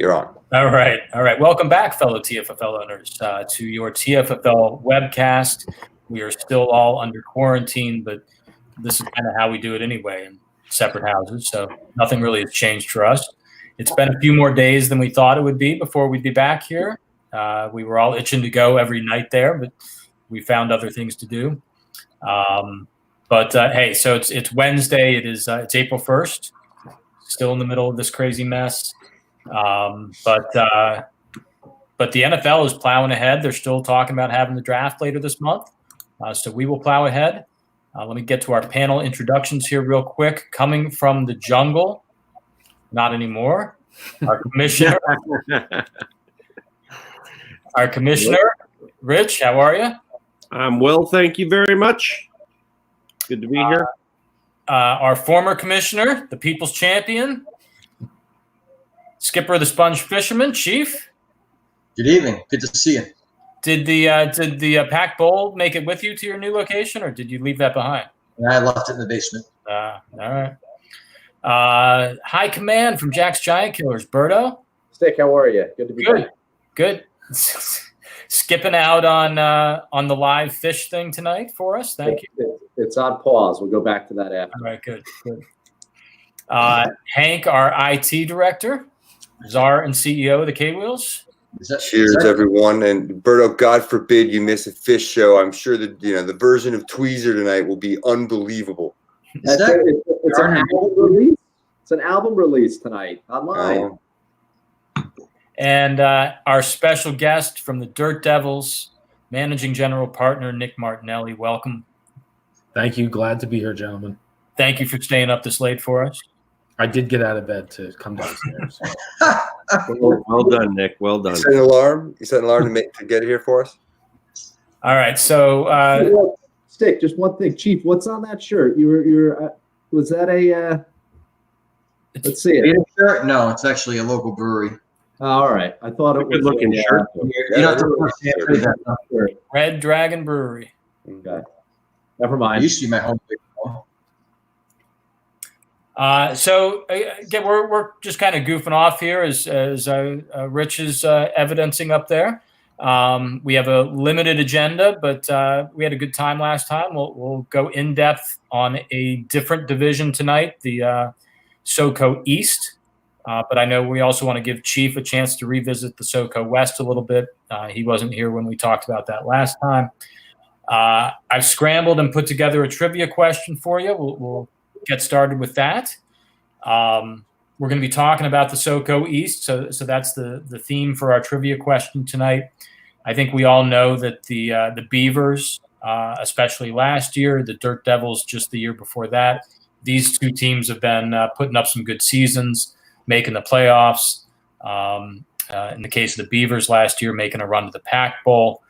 You're on. All right. Welcome back, fellow TFFL owners, to your TFFL webcast. We are still all under quarantine, but this is kind of how we do it anyway, in separate houses. So nothing really has changed for us. It's been a few more days than we thought it would be before we'd be back here. We were all itching to go every night there, but we found other things to do. Hey, so it's Wednesday. It's April 1st. Still in the middle of this crazy mess. But the NFL is plowing ahead. They're still talking about having the draft later this month. So we will plow ahead. Let me get to our panel introductions here real quick. Coming from the jungle, not anymore. Our commissioner, Rich, how are you? I'm well, thank you very much. Good to be here. Our former commissioner, the people's champion, skipper of the Sponge Fisherman, Chief. Good evening. Good to see you. Did the Pack Bowl make it with you to your new location, or did you leave that behind? I left it in the basement. All right. High command from Jack's Giant Killers, Berto. Stick, how are you? Good to be back. Good. Skipping out on the live fish thing tonight for us. Thank you. It's on pause. We'll go back to that after. All right, good. Hank, our IT director, czar and CEO of the K-Wheels. Cheers, everyone. And Berto, God forbid you miss a fish show. I'm sure that the version of Tweezer tonight will be unbelievable. It's an album release. It's an album release tonight online. And our special guest from the Dirt Devils, managing general partner Nick Martinelli. Welcome. Thank you. Glad to be here, gentlemen. Thank you for staying up this late for us. I did get out of bed to come downstairs. Well done, Nick. Well done. You set an alarm. To get here for us. All right. So, Stick. Just one thing, Chief. What's on that shirt? You're. Was that a? Let's see it. Shirt? No, it's actually a local brewery. All right. I thought it was good looking shirt. You don't have to Red Dragon Brewery. Okay. Never mind. It used to be my home. So again, we're just kind of goofing off here as Rich is evidencing up there. We have a limited agenda, but we had a good time last time. We'll go in depth on a different division tonight, the SoCo East. But I know we also want to give Chief a chance to revisit the SoCo West a little bit. He wasn't here when we talked about that last time. I've scrambled and put together a trivia question for you. We'll get started with that. We're going to be talking about the SoCo East, so that's the theme for our trivia question tonight. I think we all know that the Beavers, especially last year, the Dirt Devils just the year before that, these two teams have been putting up some good seasons, making the playoffs. In the case of the Beavers last year, making a run to the Pack Bowl.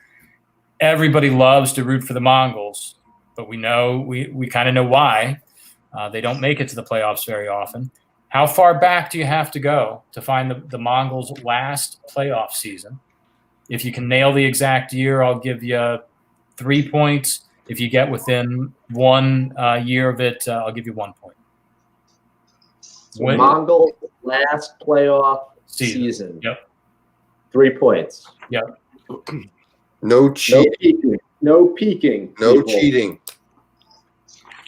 Everybody loves to root for the Mongols, but we kind of know why. They don't make it to the playoffs very often. How far back do you have to go to find the Mongols' last playoff season? If you can nail the exact year, I'll give you 3 points. If you get within 1 year of it, I'll give you 1 point. So Mongols' last playoff season. Yep. 3 points. Yep. No cheating. No peeking. No cheating.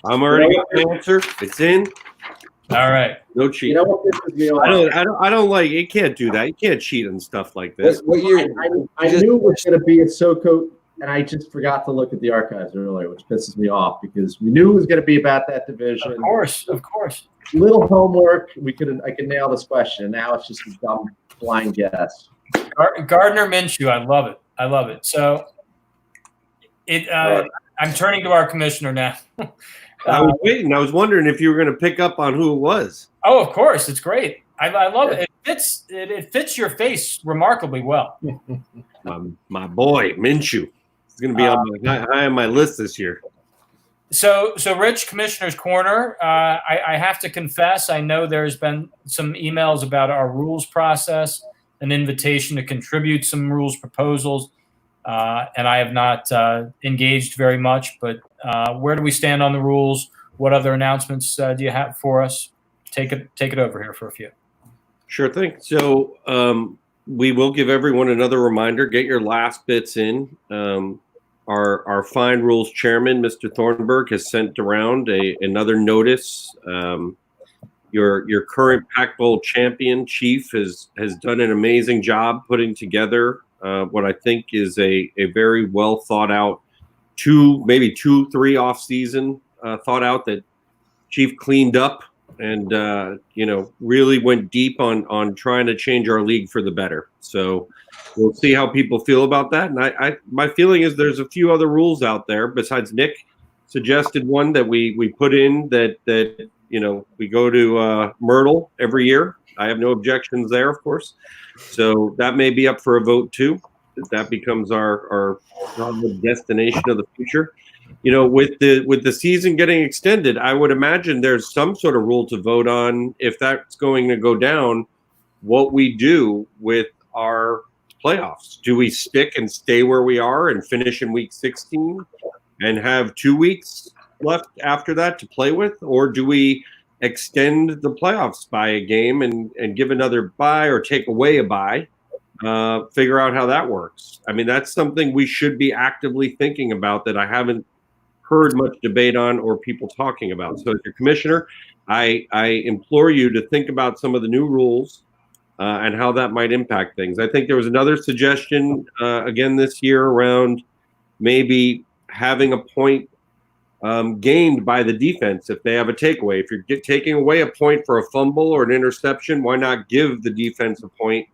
I'm already got the answer. It's in. All right. No cheating. You know what pisses me off? I don't like. You can't do that. You can't cheat on stuff like this. What year? I knew it was going to be a SoCo, and I just forgot to look at the archives earlier, which pisses me off because we knew it was going to be about that division. Of course. Little homework. I could nail this question. Now it's just a dumb blind guess. Gardner Minshew. I love it. So I'm turning to our commissioner now. I was waiting. I was wondering if you were going to pick up on who it was. Oh, of course. It's great. I love it. It fits your face remarkably well. My boy, Minshew. He's going to be high on my list this year. So Rich, Commissioner's Corner, I have to confess, I know there's been some emails about our rules process, an invitation to contribute some rules proposals, and I have not engaged very much, but where do we stand on the rules? What other announcements do you have for us? Take it over here for a few. Sure thing. So we will give everyone another reminder. Get your last bits in. Our fine rules chairman, Mr. Thornburg, has sent around another notice. Your current Pac Bowl champion, Chief, has done an amazing job putting together what I think is a very well thought out maybe 2-3 off season thought out that Chief cleaned up and really went deep on trying to change our league for the better. So we'll see how people feel about that. And my feeling is there's a few other rules out there besides Nick suggested one that we put in that we go to Myrtle every year. I have no objections there, of course. So that may be up for a vote too. That becomes our destination of the future. With the season getting extended, I would imagine there's some sort of rule to vote on if that's going to go down. What we do with our playoffs? Do we stick and stay where we are and finish in week 16 and have 2 weeks left after that to play with, or do we extend the playoffs by a game and give another bye or take away a bye? Figure out how that works. I mean, that's something we should be actively thinking about that I haven't heard much debate on or people talking about. So as your commissioner, I implore you to think about some of the new rules and how that might impact things. I think there was another suggestion again this year around maybe having a point gained by the defense if they have a takeaway. If you're taking away a point for a fumble or an interception, why not give the defense a point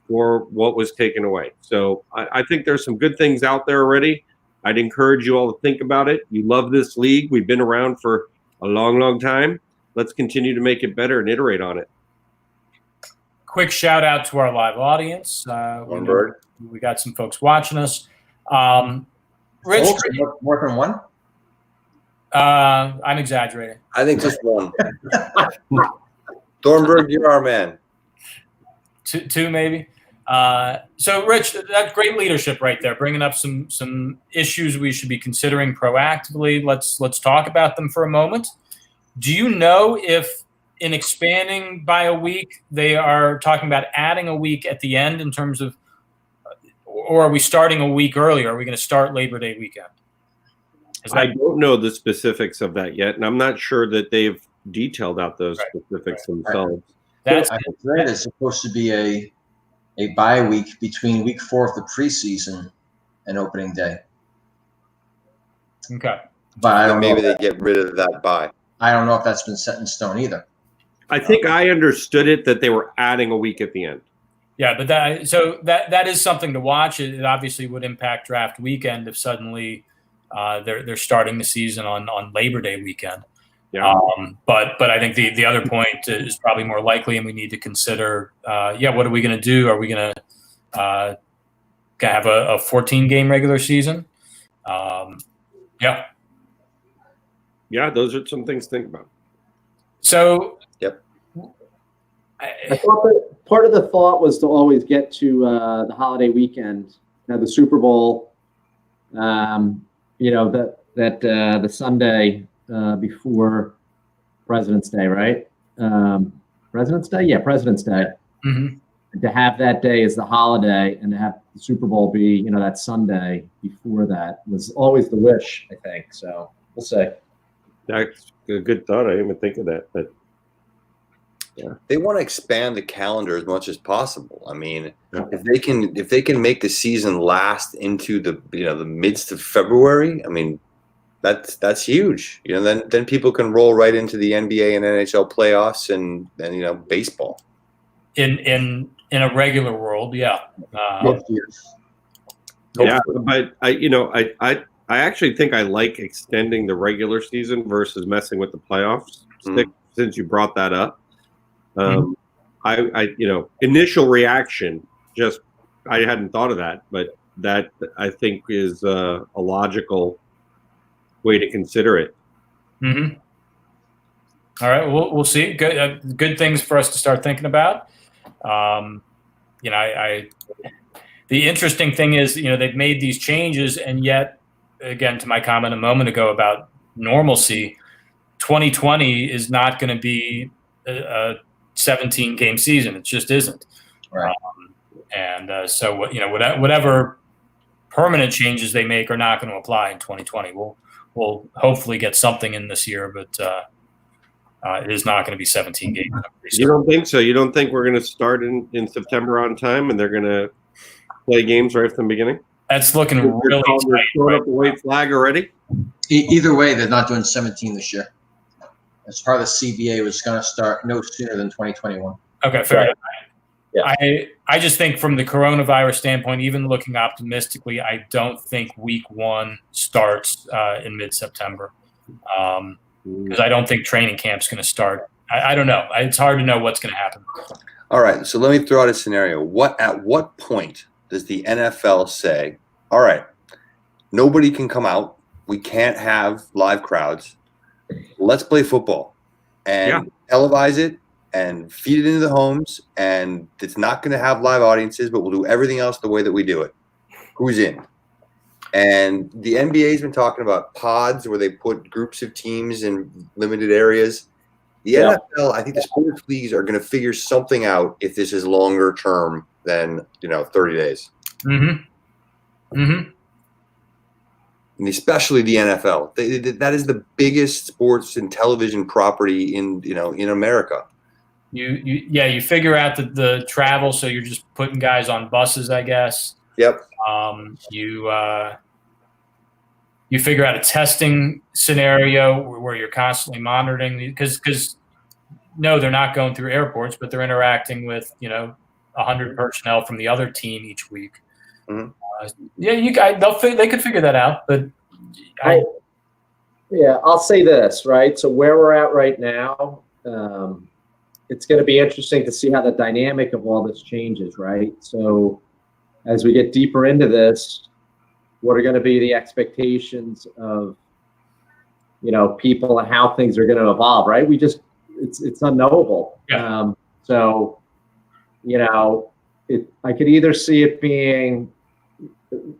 for what was taken away? So I think there's some good things out there already. I'd encourage you all to think about it. You love this league. We've been around for a long, long time. Let's continue to make it better and iterate on it. Quick shout out to our live audience. We got some folks watching us. Rich, more than one? I'm exaggerating. I think just one. Thornburg, you're our man. Two maybe. So, Rich, that's great leadership right there, bringing up some issues we should be considering proactively. Let's talk about them for a moment. Do you know if in expanding by a week, they are talking about adding a week at the end in terms of, or are we starting a week earlier? Are we going to start Labor Day weekend? I don't know the specifics of that yet, and I'm not sure that they've detailed out those specifics themselves. That's I think that is supposed to be a bye week between week 4 of the preseason and opening day. okay. But I don't Maybe know. they get rid of that bye. I don't know if that's been set in stone either. I think I understood it that they were adding a week at the end. Yeah, but that is something to watch. It obviously would impact draft weekend if suddenly they're starting the season on Labor Day weekend. Yeah. But I think the other point is probably more likely, and we need to consider. What are we going to do? Are we going to have a 14-game regular season? Yeah, those are some things to think about. So. Yep. I thought that part of the thought was to always get to the holiday weekend, the Super Bowl. The Sunday before President's Day, right? President's Day, yeah, President's Day. Mm-hmm. To have that day as the holiday and to have the Super Bowl be, that Sunday before that was always the wish, I think. So we'll see. That's a good thought. I didn't even think of that, but. Yeah. They want to expand the calendar as much as possible. I mean, if they can make the season last into the the midst of February, I mean, that's huge. Then people can roll right into the NBA and NHL playoffs and baseball. In a regular world, yeah. Yeah, but I actually think I like extending the regular season versus messing with the playoffs. Since you brought that up. Initial reaction, just I hadn't thought of that, but that I think is a logical way to consider it. Mm-hmm. All right, we'll see. Good things for us to start thinking about. The interesting thing is, they've made these changes, and yet, again, to my comment a moment ago about normalcy, 2020 is not going to be a 17 game season. It just isn't. Right. So whatever permanent changes they make are not going to apply in 2020. We'll hopefully get something in this year, but it is not going to be 17 games. You don't think so? You don't think we're going to start in September on time and they're going to play games right from the beginning? That's looking really tight. Throwing up the white flag already? Either way, they're not doing 17 this year. As part of the CBA, was going to start no sooner than 2021. Okay, fair enough. Yeah. I just think from the coronavirus standpoint, even looking optimistically, I don't think week 1 starts in mid-September because I don't think training camp's going to start. I don't know. It's hard to know what's going to happen. All right, so let me throw out a scenario. At what point does the NFL say, all right, nobody can come out, we can't have live crowds, let's play football and televise it and feed it into the homes, and it's not going to have live audiences, but we'll do everything else the way that we do it. Who's in? And the NBA's been talking about pods where they put groups of teams in limited areas. The NFL, I think the sports leagues are going to figure something out if this is longer term than 30 days. Mm-hmm. Mm-hmm. And especially the NFL. That is the biggest sports and television property in America. You figure out the travel, so you're just putting guys on buses, I guess. Yep. You figure out a testing scenario where you're constantly monitoring because no, they're not going through airports, but they're interacting with 100 personnel from the other team each week. Mm-hmm. They could figure that out, but I'll say this, right? So where we're at right now, it's going to be interesting to see how the dynamic of all this changes, right? So as we get deeper into this, what are going to be the expectations of, people and how things are going to evolve, right? It's unknowable. Yeah. I could either see it being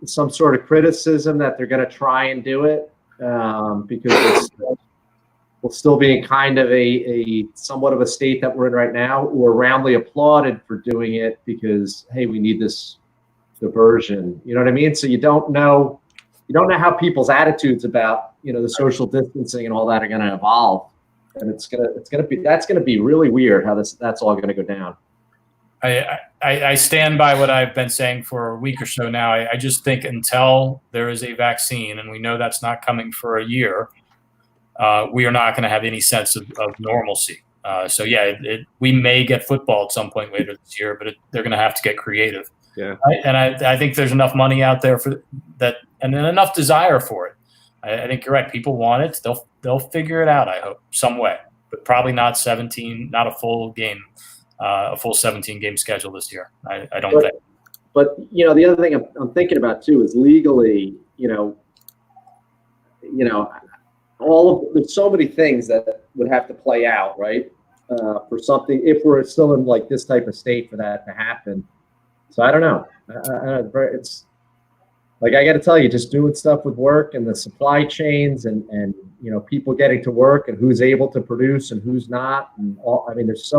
some sort of criticism that they're going to try and do it because we'll still be in kind of a somewhat of a state that we're in right now, or roundly applauded for doing it because, hey, we need this diversion. You know what I mean? So you don't know how people's attitudes about the social distancing and all that are going to evolve, and that's going to be really weird how that's all going to go down. I stand by what I've been saying for a week or so now. I just think until there is a vaccine, and we know that's not coming for a year, we are not going to have any sense of normalcy. We may get football at some point later this year, but they're going to have to get creative. Yeah, right? And I think there's enough money out there for that, and then enough desire for it. I think you're right. People want it. They'll figure it out. I hope some way, but probably not 17, not a full game, a full 17 game schedule this year. I don't think. But the other thing I'm thinking about too is legally. There's so many things that would have to play out, right? For something, if we're still in like this type of state for that to happen. So I don't know. It's like, I got to tell you, just doing stuff with work and the supply chains and people getting to work and who's able to produce and who's not. And all, I mean, it's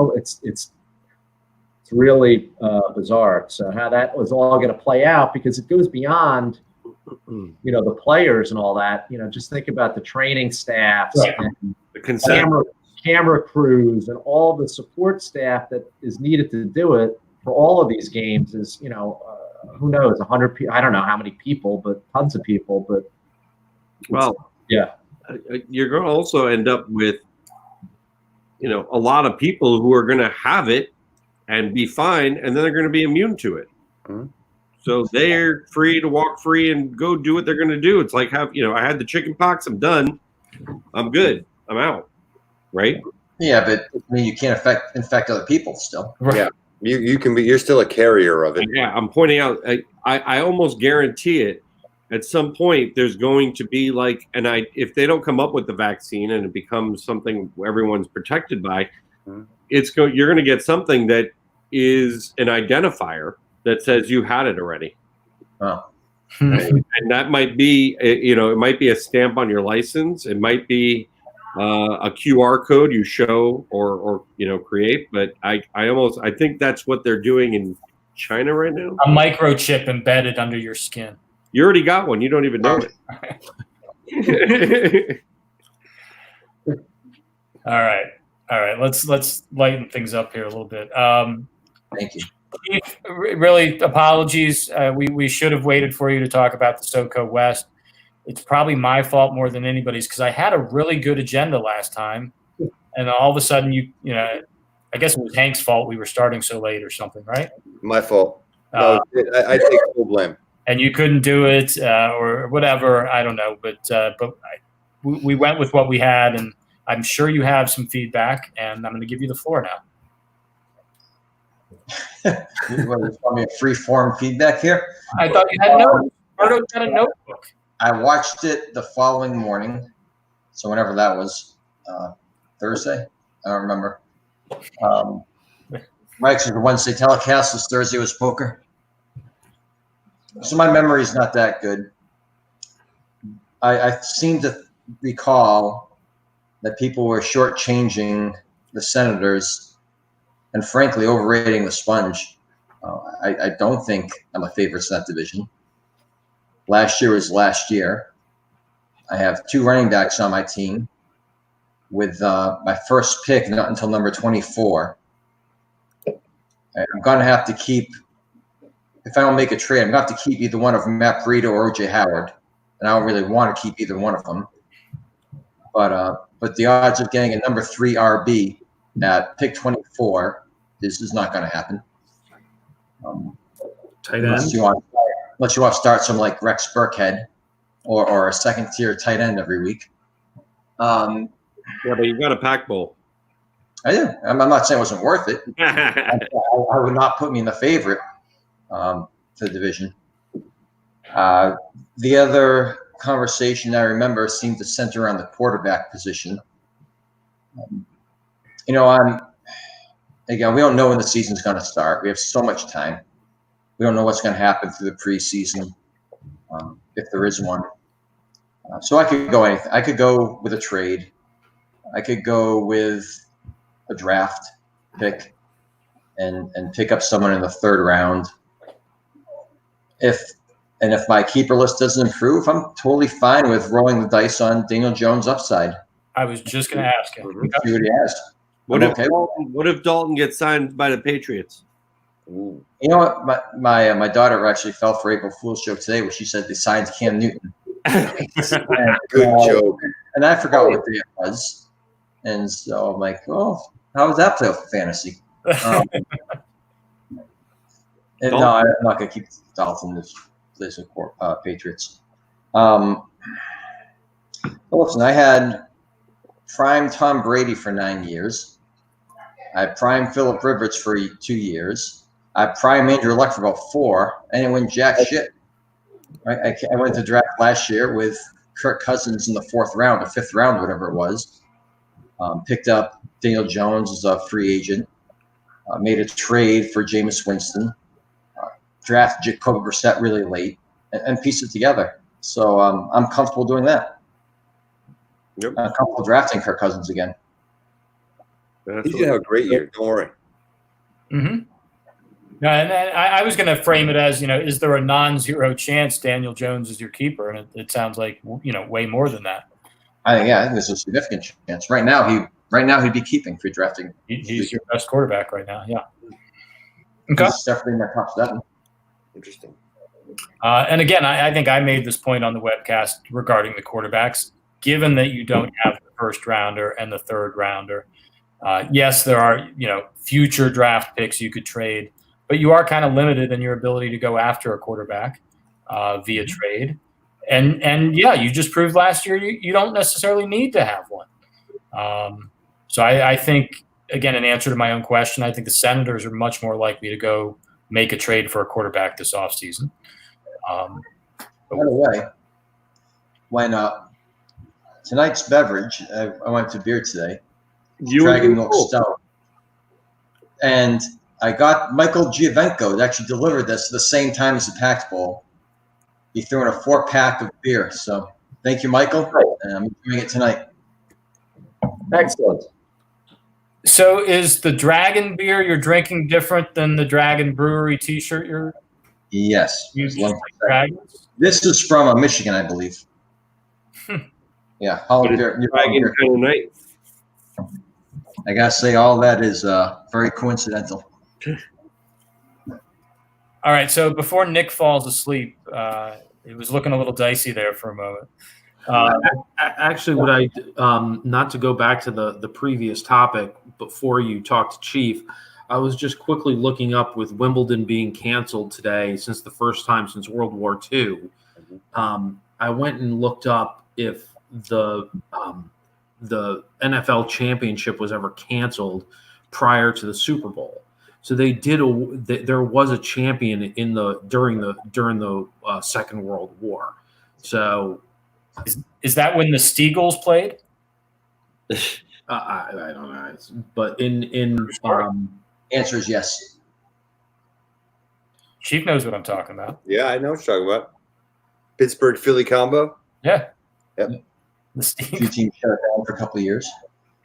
really bizarre. So how that was all going to play out, because it goes beyond, the players and all that. Just think about the training staffs, right, and the camera crews and all the support staff that is needed to do it for all of these games is, who knows, 100 people. I don't know how many people, but tons of people. But you're going to also end up with, a lot of people who are going to have it and be fine, and then they're going to be immune to it. Mm-hmm. So they're free to walk free and go do what they're going to do. It's like, I had the chicken pox, I'm done, I'm good, I'm out, right? Yeah, but you can't infect other people still. Right. Yeah, you're still a carrier of it. Yeah, I'm pointing out, I almost guarantee it. At some point, there's going to be if they don't come up with the vaccine and it becomes something everyone's protected by, you're going to get something that is an identifier that says you had it already. Oh. And that might be, it might be a stamp on your license. It might be a QR code you show or create. But I think that's what they're doing in China right now. A microchip embedded under your skin. You already got one. You don't even know it. All right. Let's lighten things up here a little bit. Thank you. Keith, really, apologies. We should have waited for you to talk about the SoCo West. It's probably my fault more than anybody's because I had a really good agenda last time, and all of a sudden, I guess it was Hank's fault. We were starting so late or something, right? My fault. No, I take full blame. And you couldn't do it or whatever. I don't know, but we went with what we had, and I'm sure you have some feedback, and I'm going to give you the floor now. You want me a free form feedback here? I thought you had notes. Ardo got a notebook. I watched it the following morning, so whenever that was, Thursday. I don't remember. Mike's was the Wednesday telecast. This Thursday was poker. So my memory is not that good. I seem to recall that people were shortchanging the Senators and frankly overrating the Sponge. I don't think I'm a favorite in that division. Last year was last year. I have 2 running backs on my team with my first pick not until number 24. I'm going to have to keep, if I don't make a trade, I'm going to have to keep either one of Matt Breida or O.J. Howard. And I don't really want to keep either one of them. But the odds of getting a number 3 RB at pick 24 is not going to happen. Tight end. Unless you want to start some like Rex Burkhead or a second tier tight end every week. Yeah, but you got a pack bowl. I do. I'm not saying it wasn't worth it. I would not put me in the favorite for the division. The other conversation I remember seemed to center around the quarterback position. We don't know when the season's going to start. We have so much time. We don't know what's going to happen through the preseason, if there is one. So I could go anything. I could go with a trade. I could go with a draft pick and pick up someone in the 3rd round. If my keeper list doesn't improve, I'm totally fine with rolling the dice on Daniel Jones' upside. I was just going to ask him. See what he has. What if Dalton gets signed by the Patriots? You know what? My daughter actually fell for April Fool's joke today where she said they signed Cam Newton. Good joke. And I forgot what day it was. And so I'm like, well, how does that play with fantasy? No, I'm not going to keep Dalton this place with Patriots. Well, listen, I had prime Tom Brady for 9 years. I prime Phillip Rivers for 2 years. I prime Andrew Luck for about 4. I didn't win jack shit. Right? I went to draft last year with Kirk Cousins in the 4th round or 5th round, whatever it was. Picked up Daniel Jones as a free agent. Made a trade for Jameis Winston. Drafted Jacoby Brissett really late and pieced it together. So I'm comfortable doing that. Yep. I'm comfortable drafting Kirk Cousins again. He's gonna have a great year. Don't worry. Mm-hmm. No, and I was going to frame it as, is there a non-zero chance Daniel Jones is your keeper? And it sounds like, way more than that. I think there's a significant chance. Right now he'd be keeping for drafting. He's your best quarterback right now. Yeah. Okay. He's definitely in my top 7. Interesting. And again, I think I made this point on the webcast regarding the quarterbacks. Given that you don't have the 1st rounder and the 3rd rounder, yes, there are future draft picks you could trade, but you are kind of limited in your ability to go after a quarterback via trade. And yeah, you just proved last year you don't necessarily need to have one. So I think, again, in answer to my own question, I think the Senators are much more likely to go make a trade for a quarterback this offseason. By the way, when tonight's beverage, I went to beer today, Dragon Milk Stout, and I got Michael Giovenco to actually deliver this at the same time as the Pact Bowl. He threw in a 4-pack of beer. So thank you, Michael. And I'm doing it tonight. Excellent. So is the Dragon beer you're drinking different than the Dragon Brewery T-shirt you're Yes. using? Dragons? This is from Michigan, I believe. Yeah, Holland beer. Dragon kind of night. I gotta say, all that is very coincidental. All right. So before Nick falls asleep, it was looking a little dicey there for a moment. Actually, what I not to go back to the previous topic before you talked to Chief, I was just quickly looking up with Wimbledon being canceled today since the first time since World War II. I went and looked up if the NFL championship was ever canceled prior to the Super Bowl. So they did. There was a champion during the Second World War. So. Is that when the Steagles played? I don't know, but in Answer is yes. Chief knows what I'm talking about. Yeah, I know what you're talking about. Pittsburgh Philly combo. Yeah. Yep. The A few Steagles. teams shut it down for a couple of years.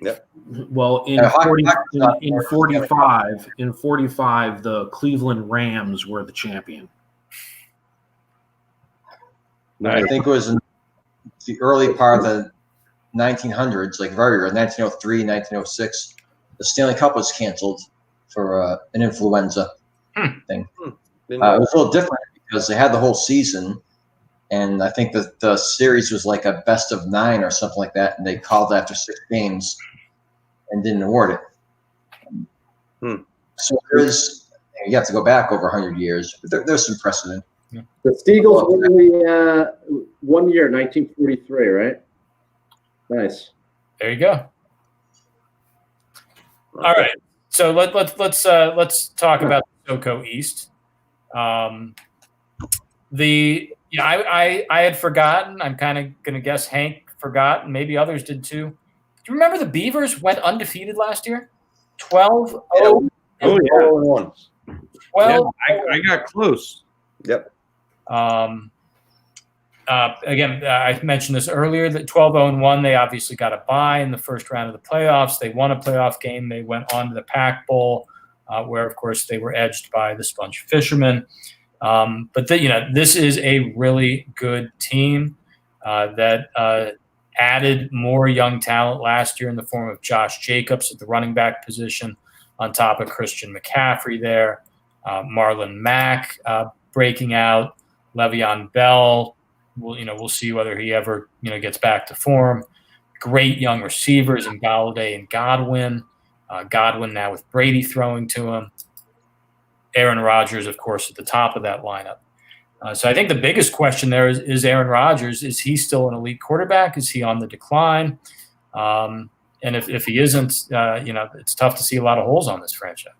Yep. well in hockey- 45 the Cleveland Rams were the champion. I think it was in the early part of the 1900s, like very early, 1903, 1906. The Stanley Cup was canceled for an influenza thing. It was a little different because they had the whole season, and I think that the series was like a best of 9 or something like that, and they called after 6 games and didn't award it. So you have to go back over 100 years, but there's some precedent. The Steagles won the 1 year, 1943, right? Nice. There you go. All right. So let's talk about SoCo East. I had forgotten. I'm kind of gonna guess Hank forgot, and maybe others did too. Do you remember the Beavers went undefeated last year? 12-0. Oh yeah. 4-1. 12. Yeah, I got close. Yep. Again, I mentioned this earlier that 12-0-1, they obviously got a bye in the first round of the playoffs. They won a playoff game. They went on to the Pac Bowl, where, of course, they were edged by the Sponge Fishermen. But this is a really good team that added more young talent last year in the form of Josh Jacobs at the running back position, on top of Christian McCaffrey there, Marlon Mack breaking out, Le'Veon Bell. We'll see whether he ever gets back to form. Great young receivers in Galladay and Godwin. Godwin now with Brady throwing to him. Aaron Rodgers, of course, at the top of that lineup. So I think the biggest question there is Aaron Rodgers. Is he still an elite quarterback? Is he on the decline? And if he isn't, it's tough to see a lot of holes on this franchise.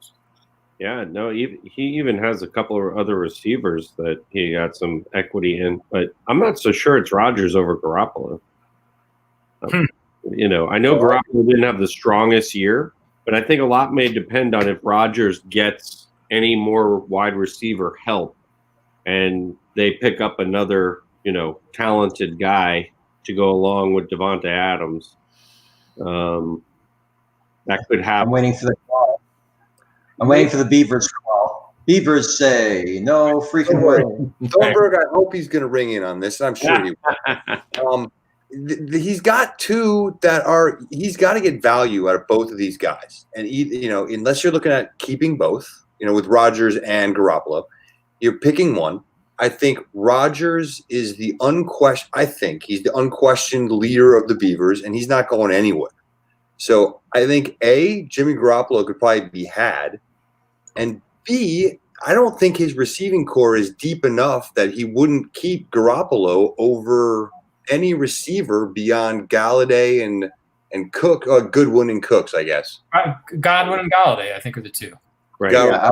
Yeah, no, he even has a couple of other receivers that he got some equity in, but I'm not so sure it's Rodgers over Garoppolo. I know Garoppolo didn't have the strongest year, but I think a lot may depend on if Rodgers gets any more wide receiver help and they pick up another, talented guy to go along with Devonta Adams. That could happen. I'm waiting for the call. I'm waiting for the Beavers call. Beavers say no freaking way. Thornburg, I hope he's going to ring in on this. I'm sure he will. He's got two that are – he's got to get value out of both of these guys. And, unless you're looking at keeping both, with Rodgers and Garoppolo, you're picking one. I think Rodgers is the unquestioned leader of the Beavers, and he's not going anywhere. So I think, A, Jimmy Garoppolo could probably be had, and B, I don't think his receiving core is deep enough that he wouldn't keep Garoppolo over any receiver beyond Galladay and Cook, Goodwin and Cooks, I guess. Godwin and Galladay, I think, are the two. Right. Yeah,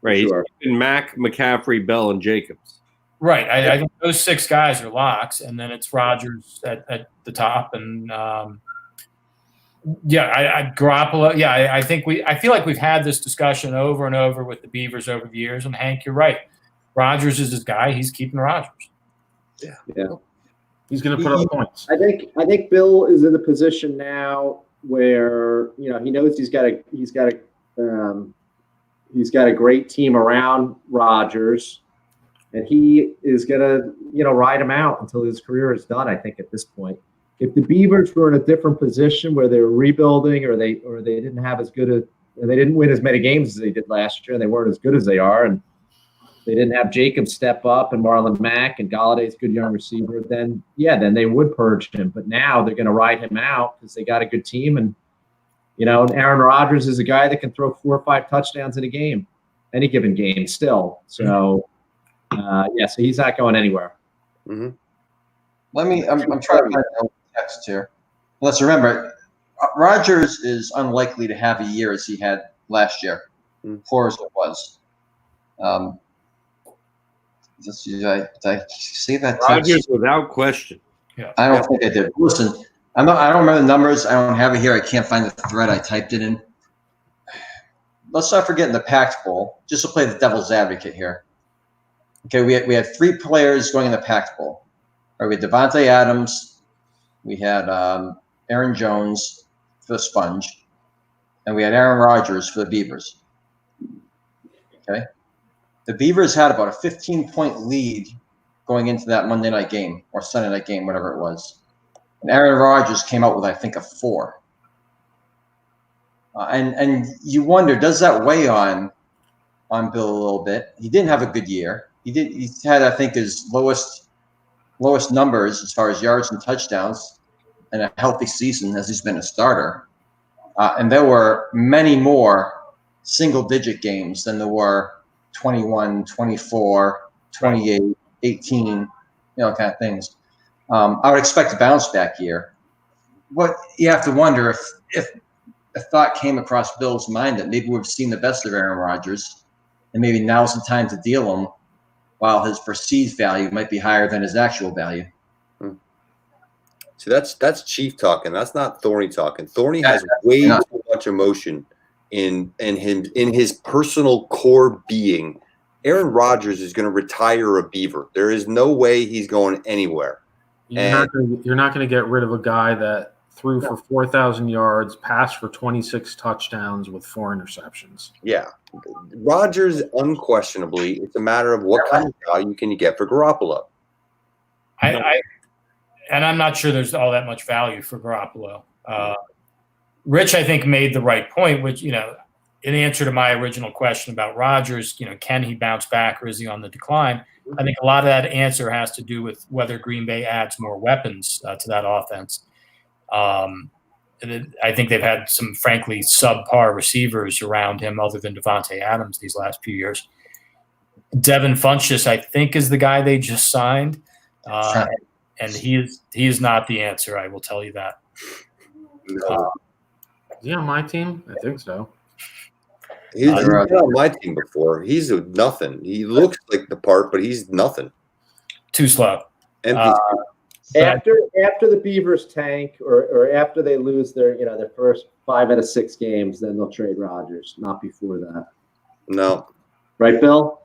Right. Sure. He's been Mack, McCaffrey, Bell, and Jacobs. Right. I think those 6 guys are locks, and then it's Rodgers at the top, and Garoppolo. Yeah, I feel like we've had this discussion over and over with the Beavers over the years, and Hank, you're right. Rodgers is his guy. He's keeping Rodgers. Yeah. He's going to put up points. I think Bill is in the position now where he knows he's got a great team around Rodgers, and he is going to ride him out until his career is done. I think at this point, if the Beavers were in a different position where they were rebuilding, or they didn't have as good they didn't win as many games as they did last year, and they weren't as good as they are, and they didn't have Jacob step up and Marlon Mack and Galladay's good young receiver, then they would purge him. But now they're going to ride him out because they got a good team, and Aaron Rodgers is a guy that can throw 4 or 5 touchdowns in a game, any given game still. So, so he's not going anywhere. Mm-hmm. I'm trying to find the text here. Let's remember, Rodgers is unlikely to have a year as he had last year, poor as it was. Did I see that text? Rodgers without question. Yeah. I don't think I did. Listen, I don't remember the numbers. I don't have it here. I can't find the thread I typed it in. Let's not forget in the Pac Bowl, just to play the devil's advocate here. Okay, we had 3 players going in the Pac Bowl. Right, we had Devontae Adams, we had Aaron Jones for the Sponge, and we had Aaron Rodgers for the Beavers. Okay, the Beavers had about a 15-point lead going into that Monday night game or Sunday night game, whatever it was. And Aaron Rodgers came out with, I think, a 4. And you wonder, does that weigh on Bill a little bit? He didn't have a good year. He had, I think, his lowest numbers as far as yards and touchdowns in a healthy season as he's been a starter. And there were many more single-digit games than there were 21, 24, 28, 18, kind of things. I would expect a bounce-back year. What you have to wonder if a thought came across Bill's mind that maybe we've seen the best of Aaron Rodgers, and maybe now's the time to deal him while his perceived value might be higher than his actual value. So that's Chief talking. That's not Thorny talking. Thorny has way too much emotion in his personal core being. Aaron Rodgers is going to retire a Beaver. There is no way he's going anywhere. You're not going to get rid of a guy that threw for 4,000 yards, passed for 26 touchdowns with 4 interceptions. Yeah. Rodgers, unquestionably, it's a matter of what kind of value can you get for Garoppolo. And I'm not sure there's all that much value for Garoppolo. Rich, I think, made the right point, which, in answer to my original question about Rodgers, can he bounce back or is he on the decline? I think a lot of that answer has to do with whether Green Bay adds more weapons to that offense. I think they've had some, frankly, subpar receivers around him other than Devontae Adams these last few years. Devin Funchess, I think, is the guy they just signed. And he is not the answer, I will tell you that. No. Is he on my team? I think so. He's been on my team before. He's nothing. He looks like the part, but he's nothing. Too slow. After the Beavers tank or after they lose their first 5 out of 6 games, then they'll trade Rodgers. Not before that. No. Right, Bill?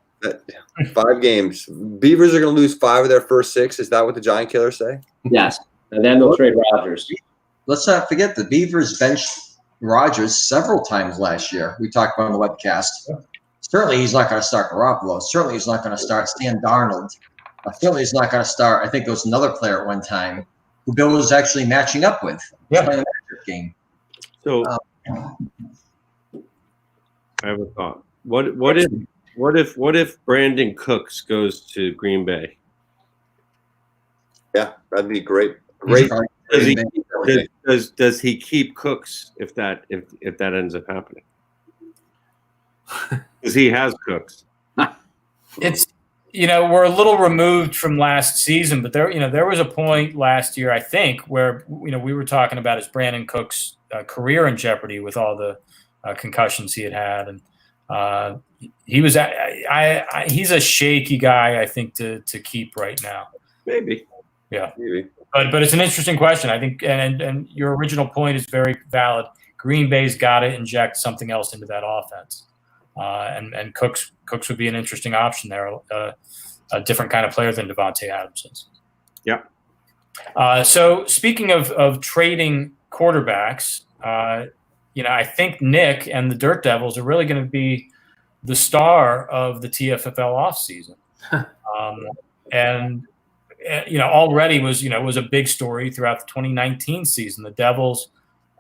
5 games. Beavers are going to lose 5 of their first 6. Is that what the Giant Killers say? Yes. And then they'll trade Rodgers. Let's not forget the Beavers benched Rodgers several times last year. We talked about on the webcast. Certainly he's not going to start Garoppolo. Certainly he's not going to start Sam Darnold. Certainly he's not going to start, I think there was another player at one time who Bill was actually matching up with. Yeah. Playing the game. So I have a thought. What if Brandon Cooks goes to Green Bay? Yeah, that'd be great. Does he keep Cooks if that ends up happening? Because he has Cooks. It's we're a little removed from last season, but there was a point last year, I think, where we were talking about his Brandon Cooks' career in jeopardy with all the concussions he had, and he was he's a shaky guy, I think, to keep right now. Maybe. Yeah. Maybe. But it's an interesting question. I think, and your original point is very valid. Green Bay's got to inject something else into that offense, and Cooks would be an interesting option there, a different kind of player than Devontae Adams is. Yeah. So speaking of trading quarterbacks, I think Nick and the Dirt Devils are really going to be the star of the TFFL offseason. And already was a big story throughout the 2019 season. The Devils,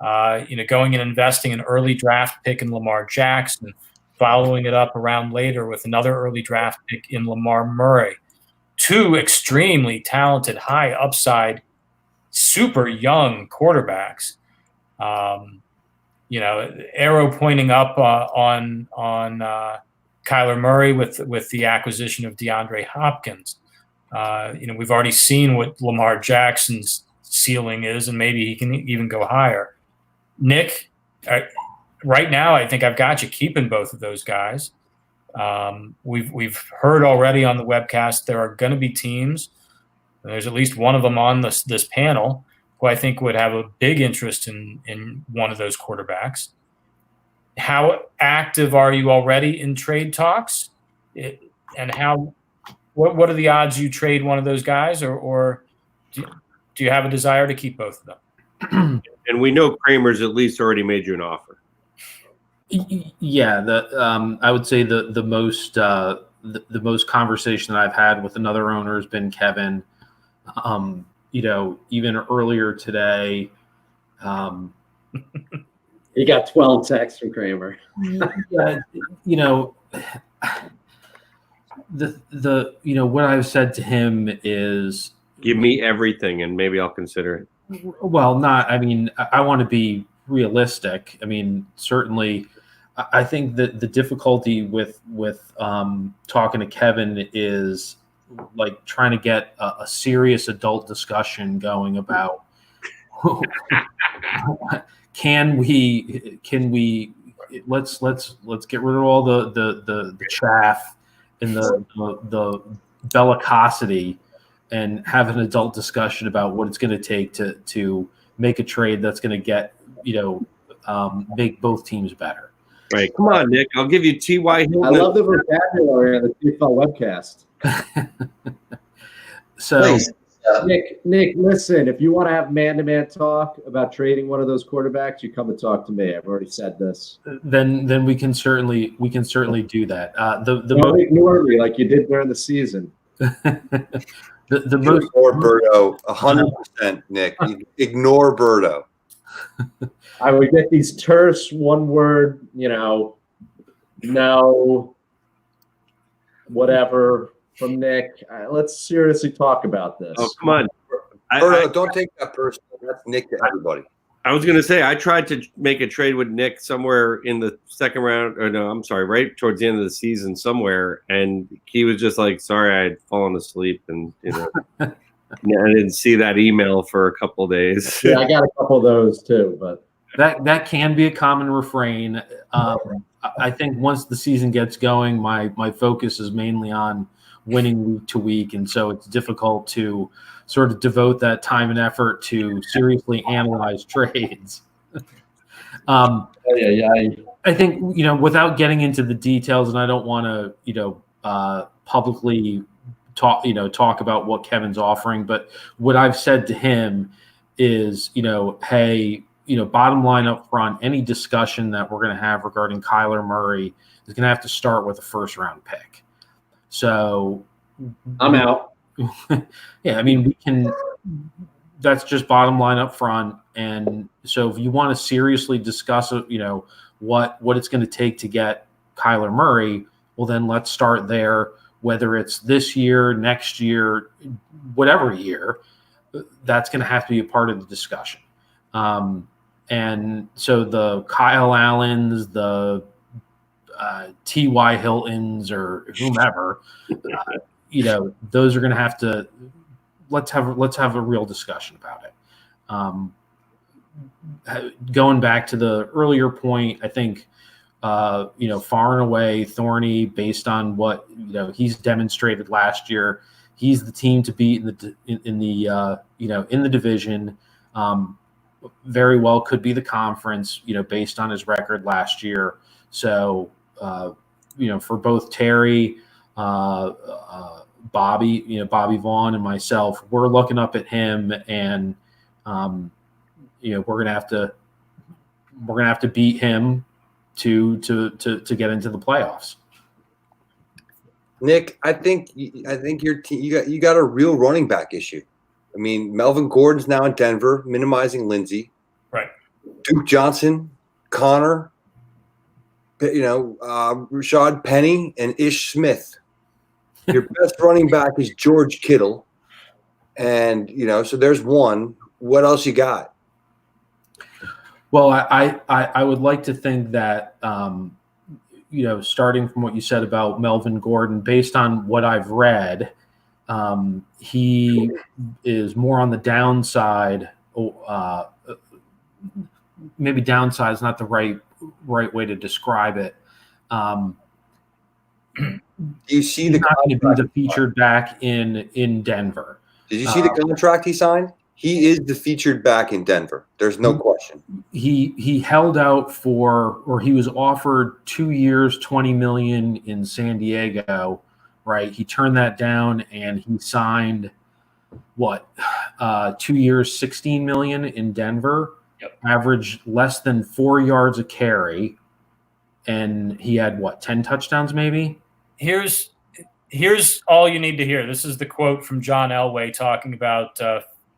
going and investing an early draft pick in Lamar Jackson, following it up around later with another early draft pick in Lamar Murray. Two extremely talented, high upside, super young quarterbacks. Arrow pointing up on Kyler Murray with the acquisition of DeAndre Hopkins. We've already seen what Lamar Jackson's ceiling is, and maybe he can even go higher. Nick, right now, I think I've got you keeping both of those guys. We've heard already on the webcast there are going to be teams. There's at least one of them on this panel who I think would have a big interest in one of those quarterbacks. How active are you already in trade talks? And what are the odds you trade one of those guys, or do you have a desire to keep both of them? And we know Kramer's at least already made you an offer. Yeah, I would say the most conversation that I've had with another owner has been Kevin. Even earlier today, he got 12 texts from Kramer. What I've said to him is, give me everything and maybe I'll consider it. Well, I want to be realistic. Certainly, I think that the difficulty with talking to Kevin is like trying to get a serious adult discussion going about can we let's get rid of all the chaff and the bellicosity and have an adult discussion about what it's going to take to make a trade that's going to get make both teams better. Right. Come on, Nick. I'll give you T.Y. Hilton. I love the vocabulary on the TFFL webcast. So, Please. Nick, listen, if you want to have man-to-man talk about trading one of those quarterbacks, you come and talk to me. I've already said this. Then we can certainly do that. Don't ignore me like you did during the season. The most ignore Berto 100%, Nick. You ignore Berto. I would get these terse one-word, no, whatever from Nick. Let's seriously talk about this. Oh, come on. Berto, don't take that personal. That's Nick to everybody. I was going to say, I tried to make a trade with Nick somewhere in the second round, or no, I'm sorry, right towards the end of the season somewhere. And he was just like, sorry, I had fallen asleep. And, I didn't see that email for a couple of days. Yeah, I got a couple of those too, but that can be a common refrain. I think once the season gets going, my focus is mainly on winning week to week. And so it's difficult to sort of devote that time and effort to seriously analyze trades. I think, without getting into the details, and I don't want to, publicly talk about what Kevin's offering, but what I've said to him is, hey, bottom line up front, any discussion that we're going to have regarding Kyler Murray is going to have to start with a first round pick. So I'm out. Yeah, we can. That's just bottom line up front. And so, if you want to seriously discuss, what it's going to take to get Kyler Murray, well, then let's start there. Whether it's this year, next year, whatever year, that's going to have to be a part of the discussion. And so the Kyle Allens, the T.Y. Hiltons, or whomever, those are going to have to let's have a real discussion about it. Going back to the earlier point, I think far and away Thorny, based on what he's demonstrated last year, he's the team to beat in the division. Very well could be the conference, based on his record last year. So, for both Terry, Bobby Vaughn and myself, we're looking up at him, and we're gonna have to beat him to get into the playoffs. Nick, I think your team you got a real running back issue. I mean, Melvin Gordon's now in Denver, minimizing Lindsey. Right. Duke Johnson, Connor, Rashad Penny, and Ish Smith. Your best running back is George Kittle, and so there's one. What else you got? Well, I would like to think that starting from what you said about Melvin Gordon, based on what I've read, he is more on the downside. Maybe downside is not the right way to describe it. Do you see he's the not going to be the featured back in Denver? Did you see the contract he signed? He is the featured back in Denver. There's no question. He held out he was offered 2 years, $20 million in San Diego, right? He turned that down, and he signed 2 years, $16 million in Denver. Yep. Averaged less than 4 yards a carry, and he had 10 touchdowns maybe. Here's all you need to hear. This is the quote from John Elway talking about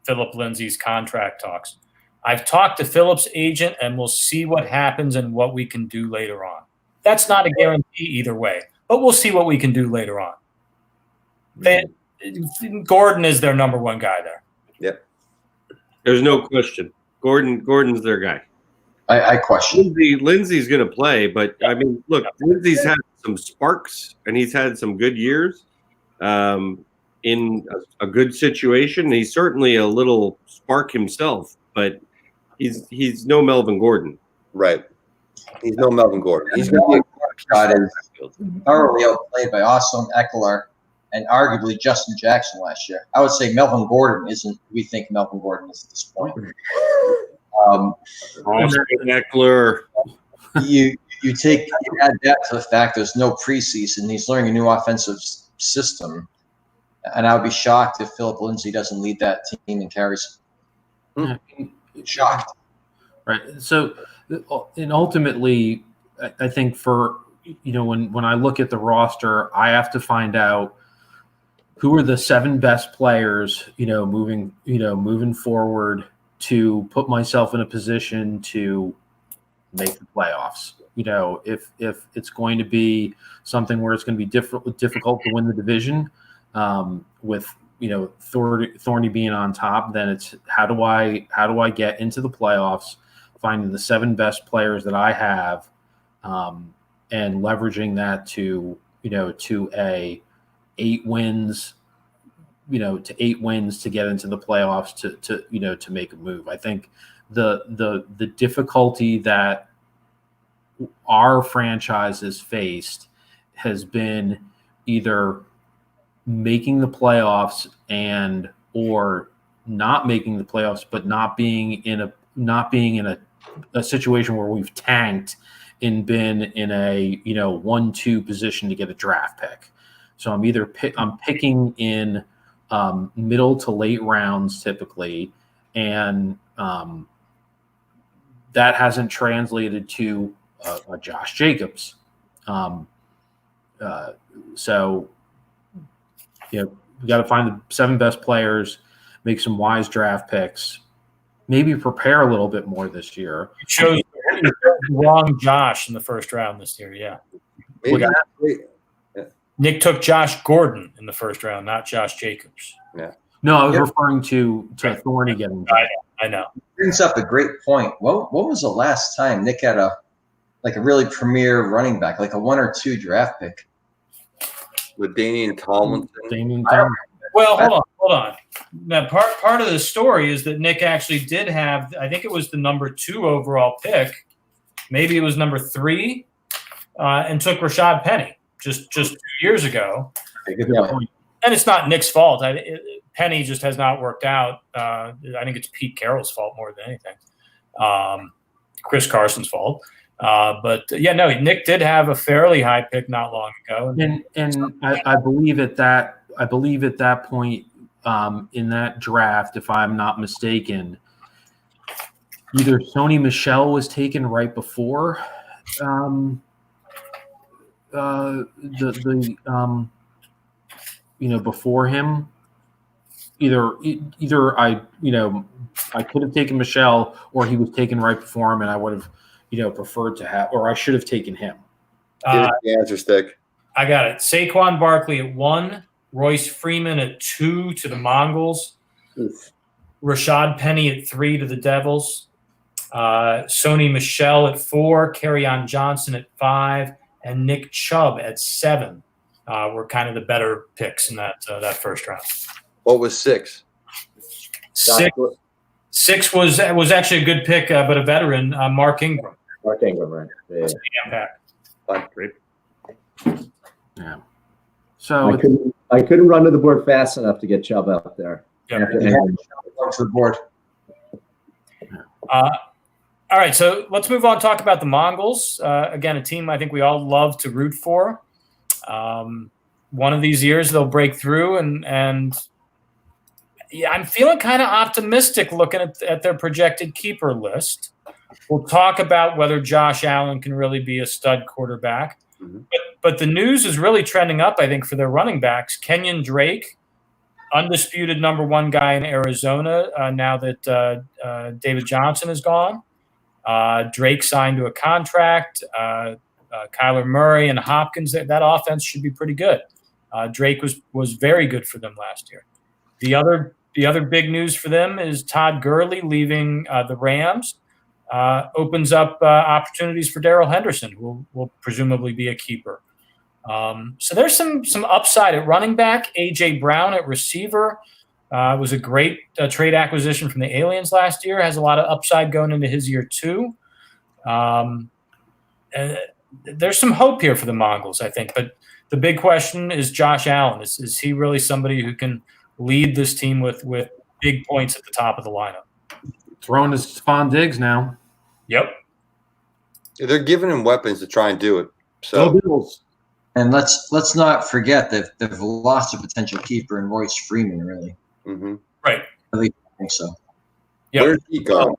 Philip Lindsay's contract talks. I've talked to Philip's agent, and we'll see what happens and what we can do later on. That's not a guarantee either way, but we'll see what we can do later on. Gordon is their number one guy there. Yep. There's no question. Gordon's their guy. I question. Lindsey's going to play, but I mean, look, Lindsey's had some sparks, and he's had some good years in a good situation. He's certainly a little spark himself, but he's no Melvin Gordon. Right. He's no Melvin Gordon. He's going to be a shot is thoroughly outplayed by Austin Eckler and arguably Justin Jackson last year. I would say Melvin Gordon isn't. We think Melvin Gordon is at this point. Austin Eckler. You add that to the fact there's no preseason. He's learning a new offensive system, and I would be shocked if Philip Lindsay doesn't lead that team and carries. Shocked. Right. So, and ultimately, I think for when I look at the roster, I have to find out who are the 7 best players, moving forward to put myself in a position to make the playoffs. If it's going to be something where it's going to be difficult to win the division, with Thorny being on top, then it's how do I get into the playoffs, finding the 7 best players that I have, and leveraging that to 8 wins, to 8 wins to get into the playoffs to make a move. I think the difficulty that our franchise has faced has been either making the playoffs or not making the playoffs, but not being in a situation where we've tanked and been in a 1-2 position to get a draft pick. So I'm picking in middle to late rounds typically, and that hasn't translated to a Josh Jacobs. So we got to find the 7 best players, make some wise draft picks, maybe prepare a little bit more this year. You chose the wrong Josh in the first round this year. Yeah. Nick took Josh Gordon in the first round, not Josh Jacobs. Yeah. No, I was referring to Thorny getting. I know. Brings up a great point. What was the last time Nick had a really premier running back, like a 1 or 2 draft pick? With Damian Tomlinson. Well, hold on. Now, part of the story is that Nick actually did have, I think it was the number 2 overall pick. Maybe it was number 3, and took Rashad Penny just 2 years ago. And it's not Nick's fault. Penny just has not worked out. I think it's Pete Carroll's fault more than anything. Chris Carson's fault. Nick did have a fairly high pick not long ago. And I believe at that I believe at that point in that draft, if I'm not mistaken, either Sony Michel was taken right before before him. Either I could have taken Michel, or he was taken right before him, and I would have preferred to have, or I should have taken him. The answer stick. I got it. Saquon Barkley at 1, Royce Freeman at 2 to the Mongols, Rashad Penny at 3 to the Devils, Sony Michel at 4, Kerryon Johnson at 5, and Nick Chubb at 7 were kind of the better picks in that first round. What was 6? 6 was actually a good pick, but a veteran, Mark Ingram. Mark Ingram, right? Yeah. Great. Yeah. So I couldn't run to the board fast enough to get Chubb out there. Yep. To the board. All right, so let's move on and talk about the Mongols. Again, a team I think we all love to root for. One of these years they'll break through, and yeah, I'm feeling kind of optimistic looking at their projected keeper list. We'll talk about whether Josh Allen can really be a stud quarterback. Mm-hmm. But the news is really trending up, I think, for their running backs. Kenyon Drake, undisputed number 1 guy in Arizona now that David Johnson is gone. Drake signed to a contract. Kyler Murray and Hopkins, that offense should be pretty good. Drake was very good for them last year. The other big news for them is Todd Gurley leaving the Rams. Opens up opportunities for Darrell Henderson, who will presumably be a keeper. So there's some upside at running back. A.J. Brown at receiver was a great trade acquisition from the Aliens last year. Has a lot of upside going into his year 2. There's some hope here for the Mongols, I think. But the big question is Josh Allen. Is he really somebody who can lead this team with big points at the top of the lineup? Throwing to Stephon Diggs now. Yep. They're giving him weapons to try and do it. So, and let's not forget that they've lost a potential keeper in Royce Freeman. Really, right? At least I think so. Yep. Where's he gone?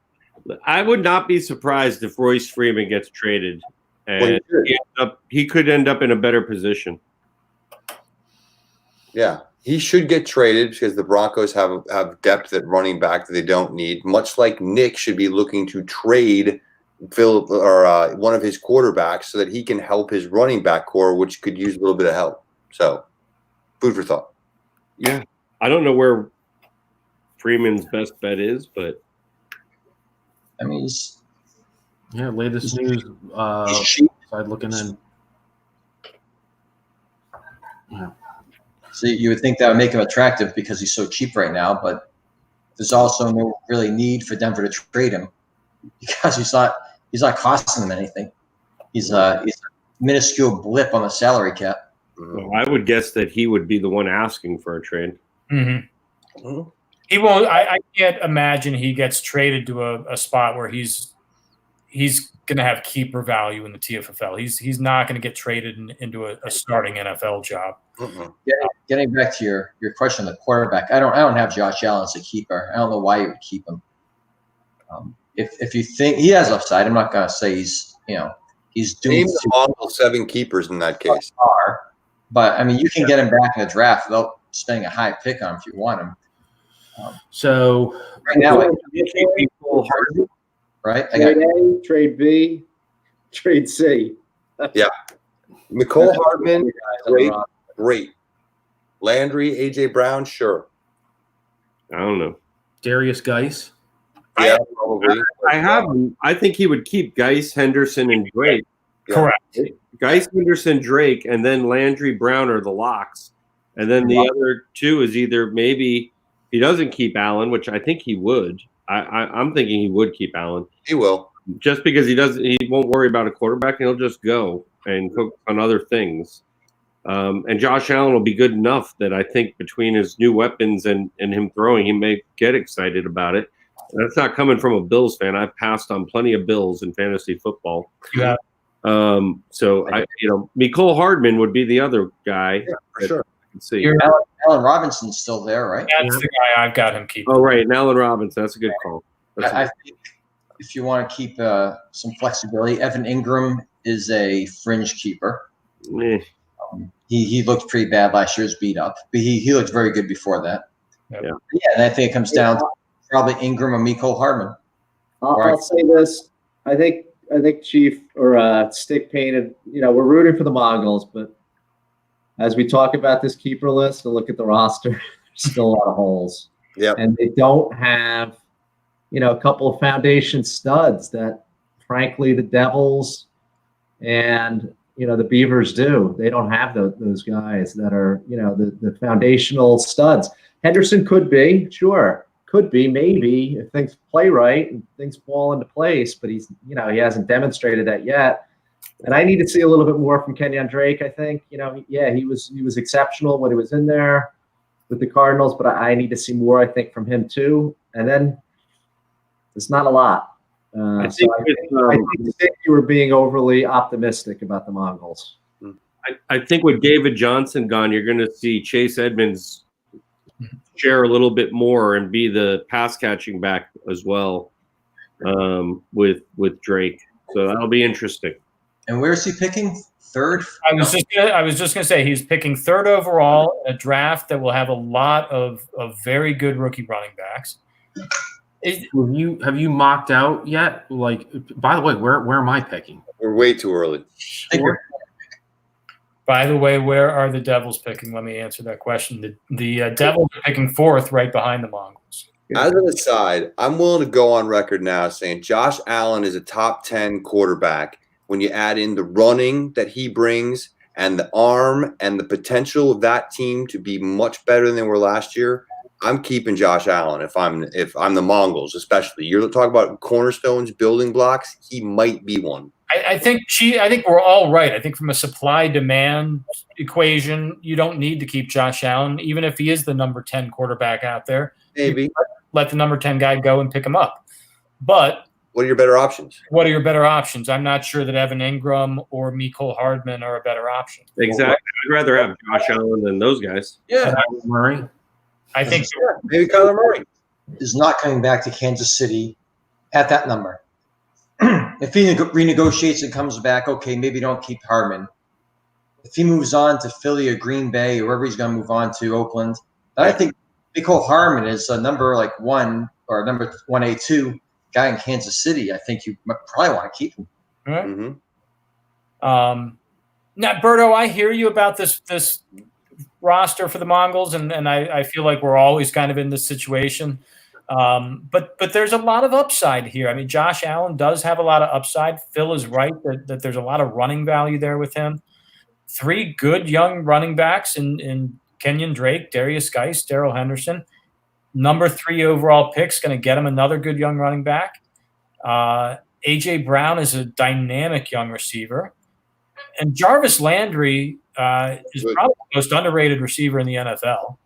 I would not be surprised if Royce Freeman gets traded, and he could end up in a better position. Yeah, he should get traded because the Broncos have depth at running back that they don't need. Much like Nick should be looking to trade Philip or one of his quarterbacks so that he can help his running back core, which could use a little bit of help. So, food for thought. Yeah, I don't know where Freeman's best bet is, but I mean, latest news. Side looking in. Yeah. So you would think that would make him attractive because he's so cheap right now, but there's also no really need for Denver to trade him because he's not costing them anything. He's a minuscule blip on the salary cap. Well, I would guess that he would be the one asking for a trade. Mm-hmm. Mm-hmm. He won't. I can't imagine he gets traded to a spot where he's going to have keeper value in the TFFL. He's not going to get traded into a starting NFL job. Mm-hmm. Getting back to your question on the quarterback, I don't have Josh Allen as a keeper. I don't know why you would keep him. If you think he has upside, I'm not going to say he's doomed. Name the Mongols 7 keepers in that case. But I mean, you can get him back in the draft without spending a high pick on him if you want him. So right now, right? Trade A, trade B, trade C. Yeah. Mecole Hardman, great. Landry, A.J. Brown, sure. I don't know. Darius Geis. Yeah, probably. I think he would keep Geis, Henderson, and Drake. Yeah. Correct. Geis, Henderson, Drake, and then Landry, Brown are the locks. And then the other 2 is either maybe he doesn't keep Allen, which I think he would. I'm thinking he would keep Allen. He will. Just because he won't worry about a quarterback, and he'll just go and cook on other things. And Josh Allen will be good enough that I think between his new weapons and him throwing, he may get excited about it. That's not coming from a Bills fan. I've passed on plenty of Bills in fantasy football. Yeah. So Mecole Hardman would be the other guy. Yeah, for sure. Let's see. Allen Robinson's still there, right? That's the guy I've got him keeping. Oh, right. And Allen Robinson. That's a good call. I think if you want to keep some flexibility, Evan Ingram is a fringe keeper. He looked pretty bad last year. Was beat up, but he looked very good before that. Yep. Yeah, and I think it comes down to probably Ingram or Mecole Hardman. I'll say this. I think Chief or Stick painted. We're rooting for the Mongols, but as we talk about this keeper list and look at the roster, there's still a lot of holes. Yeah, and they don't have, a couple of foundation studs that, frankly, the Devils and the Beavers do. They don't have those guys that are the foundational studs. Henderson could be, sure. Could be, maybe, if things play right and things fall into place, but he's, he hasn't demonstrated that yet. And I need to see a little bit more from Kenyon Drake, I think. He was exceptional when he was in there with the Cardinals, but I need to see more, I think, from him too. And then it's not a lot. I think you were being overly optimistic about the Mongols. I think with David Johnson gone, you're going to see Chase Edmonds share a little bit more and be the pass catching back as well with Drake. So that'll be interesting. And where is he picking? Third? I was just gonna say he's picking third overall in a draft that will have a lot of very good rookie running backs. Have you mocked out yet? Like, by the way, where am I picking? We're way too early. By the way, where are the Devils picking? Let me answer that question. The Devils are picking fourth, right behind the Mongols. As an aside, I'm willing to go on record now saying Josh Allen is a top 10 quarterback when you add in the running that he brings and the arm and the potential of that team to be much better than they were last year. I'm keeping Josh Allen if I'm the Mongols, especially. You're talking about cornerstones, building blocks. He might be one. I think we're all right. I think from a supply-demand equation, you don't need to keep Josh Allen, even if he is the number 10 quarterback out there. Maybe let the number 10 guy go and pick him up. But what are your better options? I'm not sure that Evan Ingram or Mecole Hardman are a better option. Exactly. I'd rather have Josh Allen than those guys. Yeah, Murray. I think maybe Kyler Murray is not coming back to Kansas City at that number. If he renegotiates and comes back, okay, maybe don't keep Hardman. If he moves on to Philly or Green Bay or wherever he's going to move on to, Oakland, I think Mecole Hardman is a number like 1 or number 1A2 guy in Kansas City. I think you probably want to keep him. All right. Mm-hmm. Now, Berto, I hear you about this roster for the Mongols, and I feel like we're always kind of in this situation. But there's a lot of upside here. I mean, Josh Allen does have a lot of upside. Phil is right that there's a lot of running value there with him. 3 good young running backs in Kenyon Drake, Darius Geis, Darrell Henderson. Number 3 overall pick's going to get him another good young running back. A.J. Brown is a dynamic young receiver. And Jarvis Landry is probably the most underrated receiver in the NFL.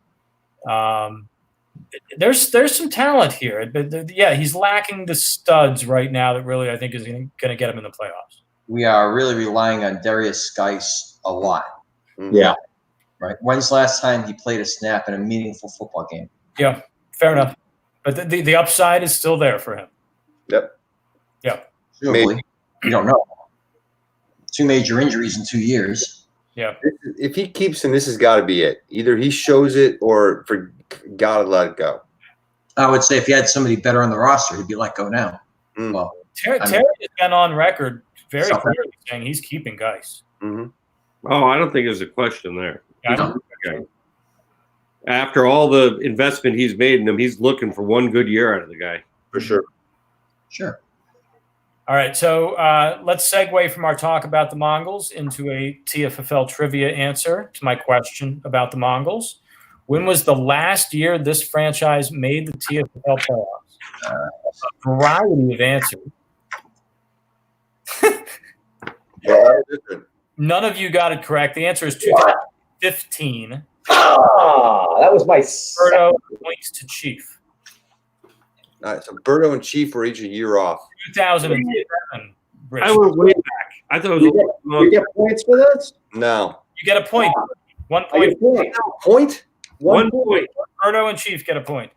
There's some talent here, but he's lacking the studs right now that really I think is going to get him in the playoffs. We are really relying on Darius Geis a lot. Yeah. Right. When's the last time he played a snap in a meaningful football game? Yeah, fair enough. But the upside is still there for him. Yep. Yeah. Presumably. You don't know. 2 major injuries in 2 years. Yeah. If he keeps him, this has got to be it. Either he shows it or got to let it go. I would say if he had somebody better on the roster, he'd be let go now. Well, Terry has been on record very clearly saying he's keeping Geis. Mm-hmm. Oh, I don't think there's a question there. Okay. After all the investment he's made in him, he's looking for one good year out of the guy. For sure. Sure. All right, so let's segue from our talk about the Mongols into a TFFL trivia answer to my question about the Mongols. When was the last year this franchise made the TFFL playoffs? A variety of answers. None of you got it correct. The answer is 2015. That was my Berto points to Chief. All right, so Berto and Chief were each a year off. 2007. I went way back. I thought it was you get points for this? No. You get a point. 1 point. Point? One point. Berto and Chief get a point.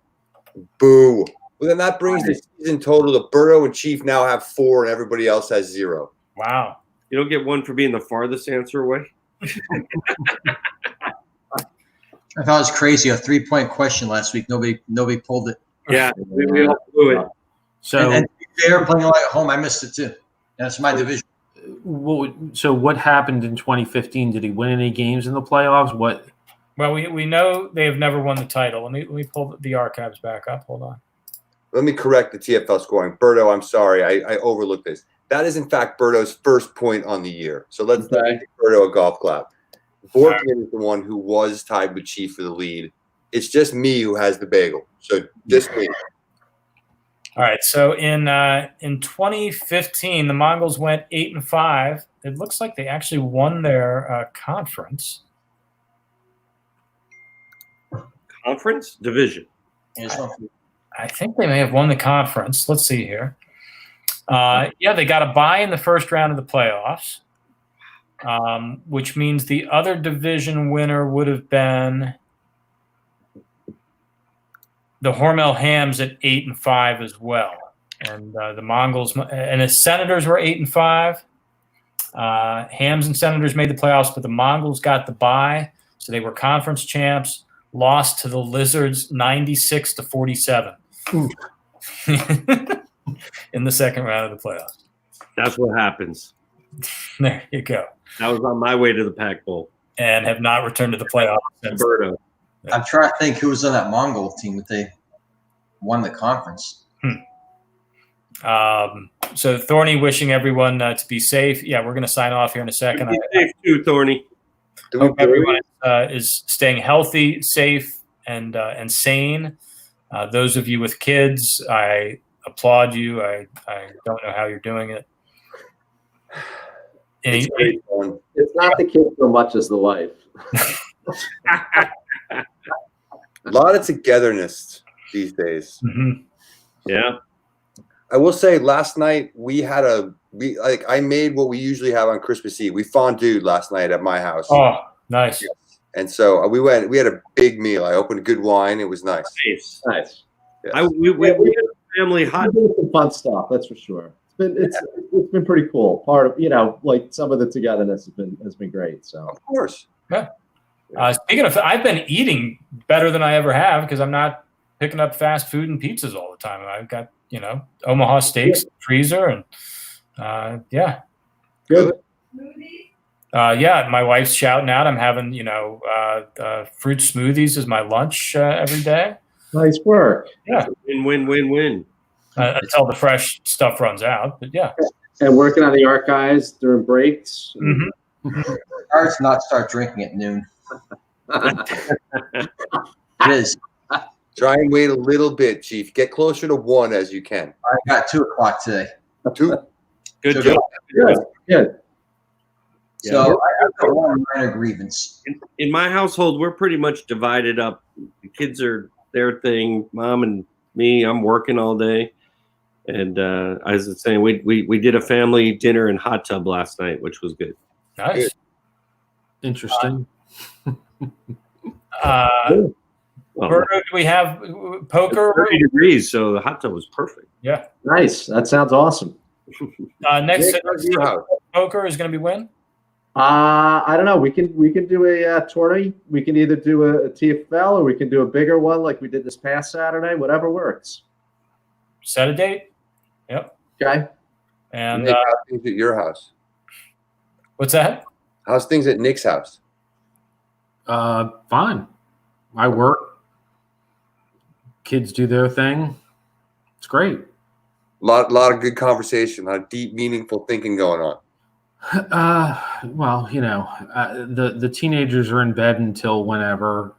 Boo. Well, then that brings the season total to Berto and Chief now have 4 and everybody else has 0. Wow. You don't get one for being the farthest answer away. I thought it was crazy. A 3-point question last week. Nobody pulled it. Yeah, we all blew it. So, and to be fair, playing like at home, I missed it too. That's my division. so what happened in 2015? Did he win any games in the playoffs? What? Well, we know they have never won the title. Let me pull the archives back up. Hold on. Let me correct the TFL scoring. Berto, I'm sorry. I overlooked this. That is, in fact, Berto's first point on the year. So let's give Berto a golf clap. Borkman is the one who was tied with Chief for the lead. It's just me who has the bagel. So just me. All right. So in 2015, the Mongols went 8-5. It looks like they actually won their conference. Conference? Division. I think they may have won the conference. Let's see here. Yeah, they got a bye in the first round of the playoffs, which means the other division winner would have been the Hormel Hams at 8-5 as well. And the Mongols and the Senators were 8-5. Hams and Senators made the playoffs, but the Mongols got the bye, so they were conference champs. Lost to the Lizards 96-47 in the second round of the playoffs. That's what happens. There you go. I was on my way to the Pac Bowl. And have not returned to the playoffs since. Berto. I'm trying to think who was on that Mongol team that they won the conference. So Thorny wishing everyone to be safe. Yeah, we're going to sign off here in a second. Be safe too, Thorny. Hope everyone is staying healthy, safe, and sane. Those of you with kids, I applaud you. I don't know how you're doing it. It's not the kids so much as the wife. A lot of togetherness these days. Mm-hmm. Yeah. I will say last night I made what we usually have on Christmas Eve. We fondued last night at my house. Oh, nice. And so we had a big meal. I opened a good wine. It was nice. Nice. Yes. We had a family hot. Some fun stuff, that's for sure. It's been pretty cool. Part of like some of the togetherness has been great. So of course. Yeah. Speaking of, I've been eating better than I ever have because I'm not picking up fast food and pizzas all the time. I've got Omaha steaks in the freezer and yeah. Good. Yeah, my wife's shouting out. I'm having fruit smoothies as my lunch every day. Nice work. Yeah. Win. Until the fresh stuff runs out, but yeah. And working on the archives during breaks. Mm-hmm. Hard to not start drinking at noon. It is. Try and wait a little bit, Chief. Get closer to 1 as you can. I got 2:00 today. 2. Good job. Good. So I've got one minor grievance. In my household, we're pretty much divided up. The kids are their thing. Mom and me, I'm working all day. And I was saying, we did a family dinner and hot tub last night, which was good. Nice. Good. Interesting. Berto, do we have poker? 30 degrees, so the hot tub was perfect. Yeah. Nice. That sounds awesome. Next poker is going to be when? I don't know. We can do a tourney. We can either do a TFL or we can do a bigger one like we did this past Saturday. Whatever works. Set a date. Yep. Okay. And Nick, how's things at your house? what's that? How's things at Nick's house? Fine. I work. Kids do their thing. It's great. Lot of good conversation, a lot of deep, meaningful thinking going on. Well, the teenagers are in bed until whenever.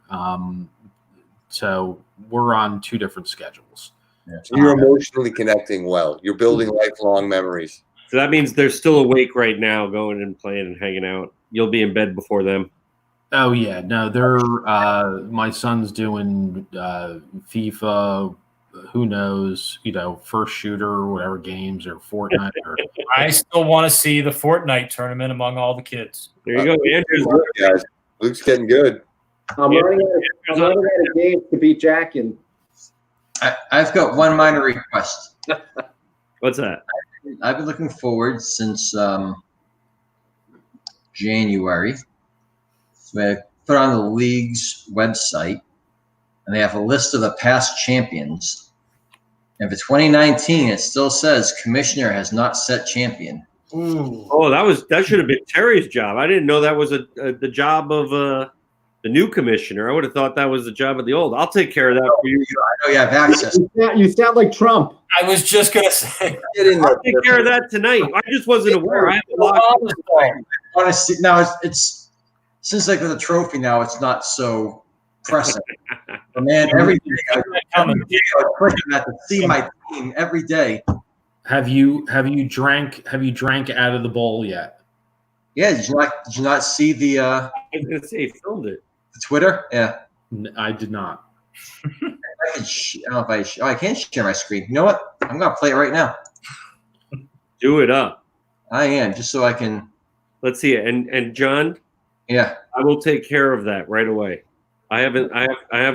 So we're on 2 different schedules. Yeah. So you're emotionally connecting well. You're building lifelong memories. So that means they're still awake right now, going and playing and hanging out. You'll be in bed before them. Oh yeah, no, they're my son's doing FIFA, who knows, first shooter or whatever games or Fortnite. I still want to see the Fortnite tournament among all the kids. There you go, Andrew. Guys, Luke's getting good. I'm running out of games to beat Jack in. I've got one minor request. What's that? I've been looking forward since January. So I put on the league's website, and they have a list of the past champions. And for 2019, it still says commissioner has not set champion. Ooh. Oh, that should have been Terry's job. I didn't know that was the job of the new commissioner. I would have thought that was the job of the old. I'll take care of that for you. I know you have access. You sound like Trump. I was just gonna say. I'll take care of that tonight. I just wasn't aware. I haven't logged in. Honestly, now it's since I got the trophy now, it's not so pressing. But man, every day I'm pushing that to see my team every day. Have you drank out of the bowl yet? Yeah, did you not see the I was gonna say filmed it. the Twitter? Yeah. I did not. I don't know if I can't share my screen. You know what? I'm gonna play it right now. Do it up. I am, just so I can. Let's see it. And John, Yeah. I will take care of that right away. I have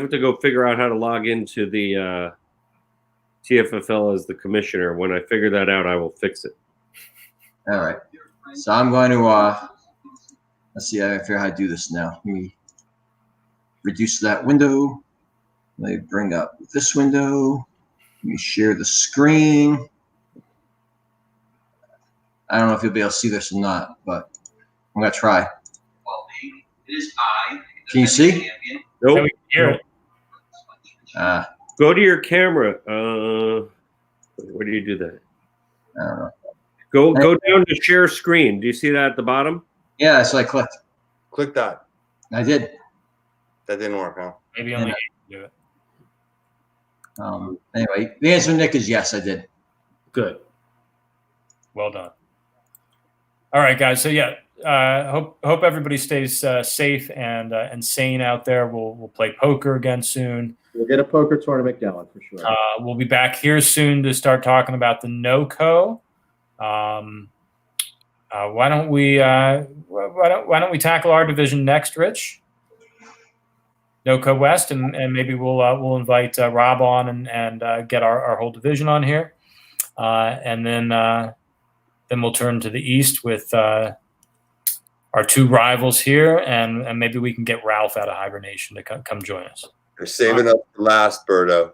to go figure out how to log into the TFFL as the commissioner. When I figure that out, I will fix it. All right. So I'm going to let's see. I gotta figure out how to do this now. Let me reduce that window. Let me bring up this window. Let me share the screen. I don't know if you'll be able to see this or not, but I'm gonna try. It is I. Can you see? Nope. We can hear it. Go to your camera. Where do you do that? I don't know. Go down to share screen. Do you see that at the bottom? Yeah, so I clicked. Click that. I did. That didn't work, huh? Maybe only you can do it. Anyway, the answer, Nick, is yes, I did. Good. Well done. All right, guys. So yeah, hope everybody stays safe and sane out there. We'll play poker again soon. We'll get a poker tournament going for sure. We'll be back here soon to start talking about the NOCO. Why don't we tackle our division next, Rich? NOCO West, and maybe we'll invite Rob on and get our whole division on here, and then we'll turn to the East with our two rivals here, and maybe we can get Ralph out of hibernation to come join us. You're saving up for last, Berto.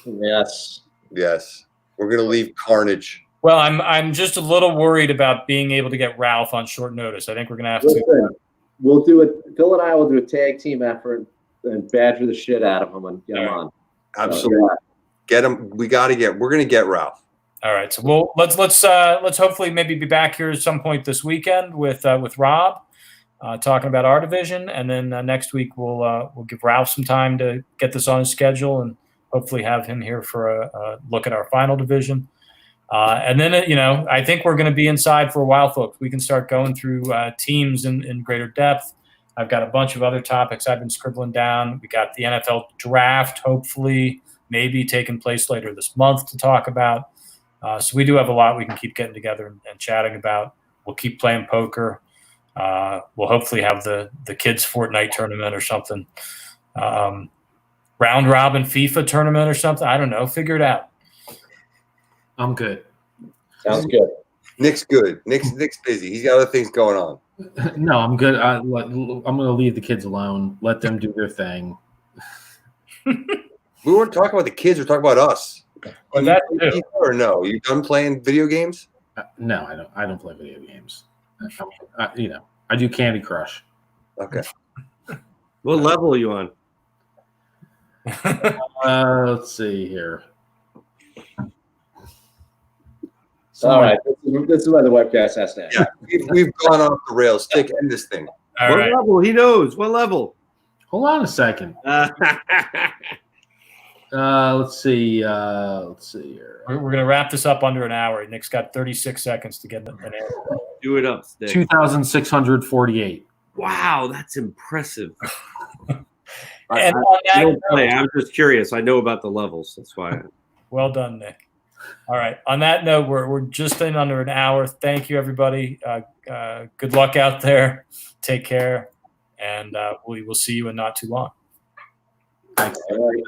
Yes. Yes. We're gonna leave Carnage. Well, I'm just a little worried about being able to get Ralph on short notice. I think we're gonna have Listen, to. we'll do it. Phil and I will do a tag team effort and badger the shit out of him and get him on. Absolutely. Get him. We're gonna get Ralph. All right, so let's hopefully maybe be back here at some point this weekend with Rob, talking about our division, and then next week we'll give Ralph some time to get this on his schedule and hopefully have him here for a look at our final division. And then I think we're going to be inside for a while, folks. We can start going through teams in greater depth. I've got a bunch of other topics I've been scribbling down. We got the NFL draft, hopefully, maybe taking place later this month to talk about. So we do have a lot we can keep getting together and chatting about. We'll keep playing poker. We'll hopefully have the kids' Fortnite tournament or something. Round robin FIFA tournament or something. I don't know. Figure it out. I'm good. Sounds good. Nick's good. Nick's busy. He's got other things going on. No, I'm good. I'm going to leave the kids alone. Let them do their thing. We weren't talking about the kids. We're talking about us. Well, that too. Or no? You done playing video games? No, I don't. I don't play video games. I do Candy Crush. Okay. What level are you on? Let's see here. All right. This is why the webcast has to end. Yeah, we've gone off the rails. Stick end this thing. All What right. level? He knows. What level? Hold on a second. Let's see here. We're going to wrap this up under an hour. Nick's got 36 seconds to get an answer. Do it up, Stick. 2,648. Wow, that's impressive. And on I that don't play. note, I'm just curious. I know about the levels. That's why. well done, Nick. All right. On that note, we're just in under an hour. Thank you, everybody. Good luck out there. Take care. and we will see you in not too long. Thanks. All right.